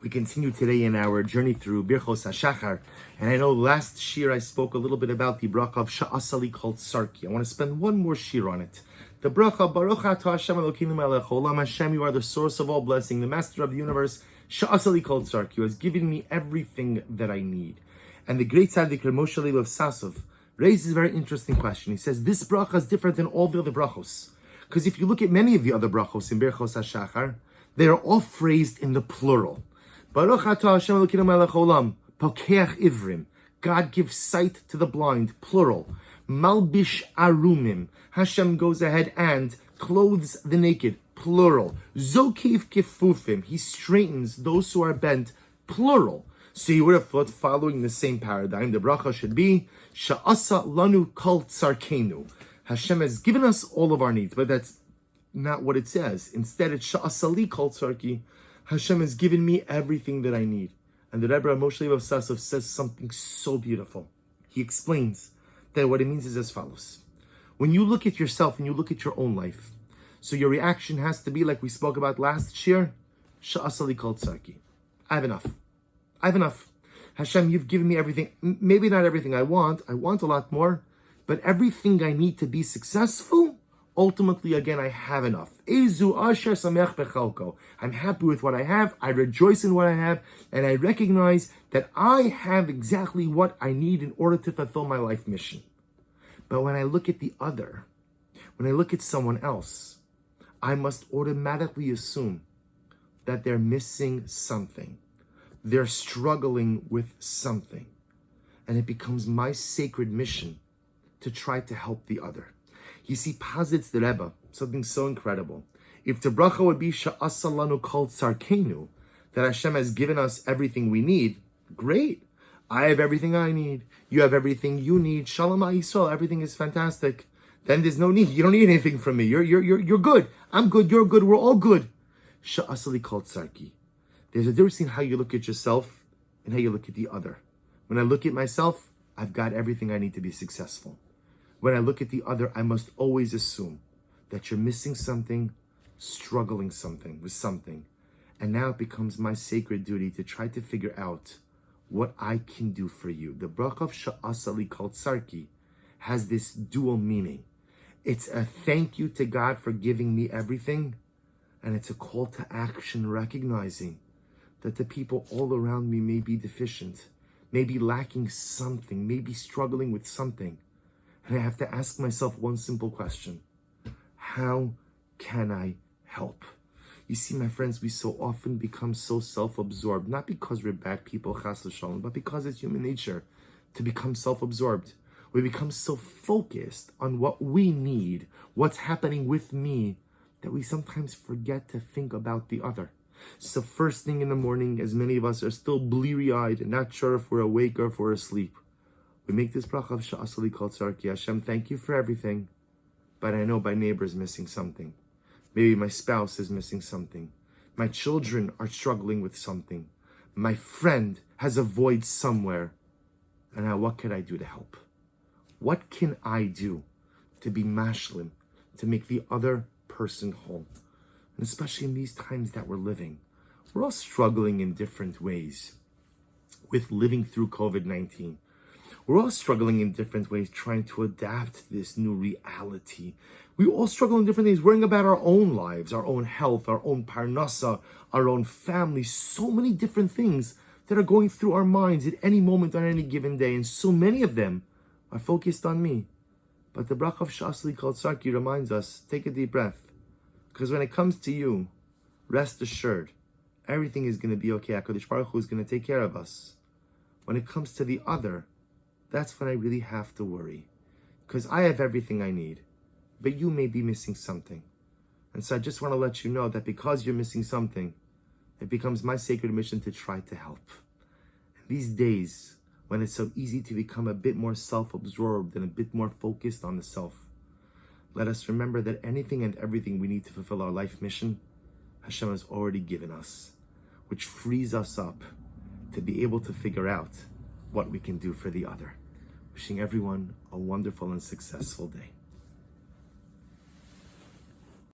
We continue today in our journey through Birchos HaShachar, and I know last shir I spoke a little bit about the bracha of She'asa called tzarki. I want to spend one more shir on it. The bracha, Baruch atah Hashem Elokeinu melech haolam, Hashem, you are the source of all blessing, the master of the universe, She'asa called tzarki, who has given me everything that I need. And the great tzaddik Moshe Leib of Sasov raises a very interesting question. He says, this bracha is different than all the other brachos. Because if you look at many of the other brachos in Birchos HaShachar, they are all phrased in the plural. Baruch atah Hashem Elokeinu melech haolam, pokeach ivrim, God gives sight to the blind, plural. Malbish arumim, Hashem goes ahead and clothes the naked, plural. Zokiv kifufim, he straightens those who are bent, plural. So you would have thought, following the same paradigm, the bracha should be She'asa lanu kol tzarkenu. Hashem has given us all of our needs, but that's not what it says. Instead, it's She'asa li kol tzarki. Hashem has given me everything that I need. And the Rebbe Moshe Leib of Sasov says something so beautiful. He explains that what it means is as follows. When you look at yourself and you look at your own life, so your reaction has to be like we spoke about last shir, She'asa li kol tzarki. I have enough. I have enough. Hashem, you've given me everything. Maybe not everything I want a lot more, but everything I need to be successful, ultimately, again, I have enough. I'm happy with what I have. I rejoice in what I have. And I recognize that I have exactly what I need in order to fulfill my life mission. But when I look at the other, when I look at someone else, I must automatically assume that they're missing something. They're struggling with something. And it becomes my sacred mission to try to help the other. You see, posits the Rebbe something so incredible. If the bracha would be She'asa lanu kol tzarkenu, that Hashem has given us everything we need, great. I have everything I need. You have everything you need. Shalom Yisrael, everything is fantastic. Then there's no need. You don't need anything from me. You're good. I'm good. You're good. We're all good. She'asa kol tzarki. There's a difference in how you look at yourself and how you look at the other. When I look at myself, I've got everything I need to be successful. When I look at the other, I must always assume that you're missing something, struggling with something. And now it becomes my sacred duty to try to figure out what I can do for you. The bracha of She'asa kol tzarki has this dual meaning. It's a thank you to God for giving me everything, and it's a call to action recognizing that the people all around me may be deficient, may be lacking something, may be struggling with something. And I have to ask myself one simple question. How can I help? You see, my friends, we so often become so self-absorbed, not because we're bad people, chas v'shalom, but because it's human nature to become self-absorbed. We become so focused on what we need, what's happening with me, that we sometimes forget to think about the other. So first thing in the morning, as many of us are still bleary-eyed and not sure if we're awake or if we're asleep, we make this bracha of She'asa kol tzarki. Hashem, thank you for everything, but I know my neighbor is missing something. Maybe my spouse is missing something. My children are struggling with something. My friend has a void somewhere. And now what can I do to help? What can I do to be mashlim, to make the other person whole? And especially in these times that we're living, we're all struggling in different ways with living through COVID-19. We're all struggling in different ways, trying to adapt to this new reality. We all struggle in different things, worrying about our own lives, our own health, our own parnasa, our own family, so many different things that are going through our minds at any moment on any given day. And so many of them are focused on me. But the bracha of She'asa kol tzarki reminds us, take a deep breath. Because when it comes to you, rest assured, everything is going to be okay. HaKadosh Baruch Hu is going to take care of us. When it comes to the other, that's when I really have to worry. Because I have everything I need, but you may be missing something. And so I just want to let you know that because you're missing something, it becomes my sacred mission to try to help. And these days, when it's so easy to become a bit more self-absorbed and a bit more focused on the self, let us remember that anything and everything we need to fulfill our life mission, Hashem has already given us, which frees us up to be able to figure out what we can do for the other. Wishing everyone a wonderful and successful day.